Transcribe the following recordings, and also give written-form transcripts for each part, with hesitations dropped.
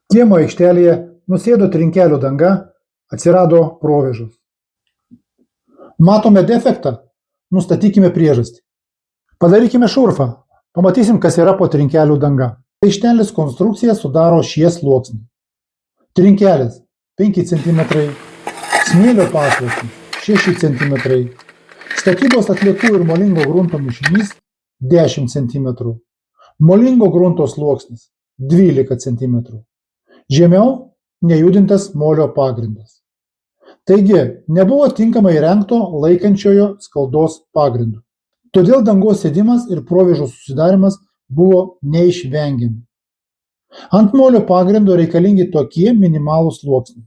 Kiemo aikštelėje nusėdo trinkelių danga, atsirado provėžos. Matome defektą, nustatykime priežastį. Padarykime šurfą, pamatysim, kas yra po trinkelių danga. Aikštelės konstrukciją sudaro šie sluoksniai. Trinkelis 5 cm, smėlio pasluoksnis 6 cm, statybos atliekų ir molingo grunto mišinys 10 cm, molingo grunto sluoksnis 12 cm, žemiau nejudintas molio pagrindas. Taigi, nebuvo tinkamai įrengto laikančiojo skaldos pagrindo. Todėl dangos sėdimas ir provėžų susidarimas buvo neišvengiami. Ant molio pagrindo reikalingi tokie minimalūs sluoksniai.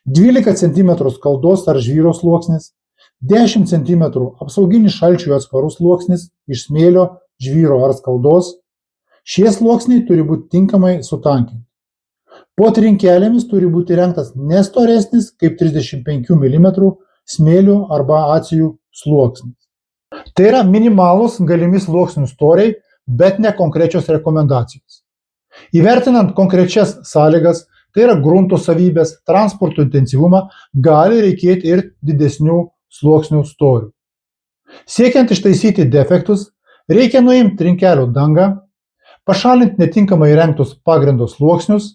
12 cm skaldos ar žvyro sluoksnis, 10 cm apsauginis šalčiui atsparus sluoksnis iš smėlio, žvyro ar skaldos. Šie sluoksniai turi būti tinkamai sutankinti. Po trinkelėmis turi būti įrengtas ne storesnis kaip 35 mm smėlių arba acijų sluoksnis. Tai yra minimalūs galimi sluoksnių storiai, bet ne konkrečios rekomendacijos. Įvertinant konkrečias sąlygas, tai yra grunto savybės, transporto intensyvumą, gali reikėti ir didesnių sluoksnių storių. Siekiant ištaisyti defektus, reikia nuimti trinkelių dangą, pašalinti netinkamai įrengtus pagrindo sluoksnius,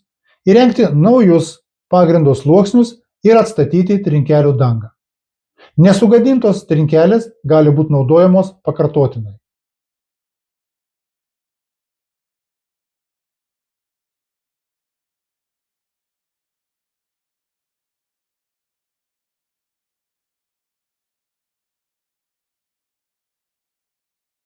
įrengti naujus pagrindo sluoksnius ir atstatyti trinkelių dangą. Nesugadintos trinkelės gali būti naudojamos pakartotinai.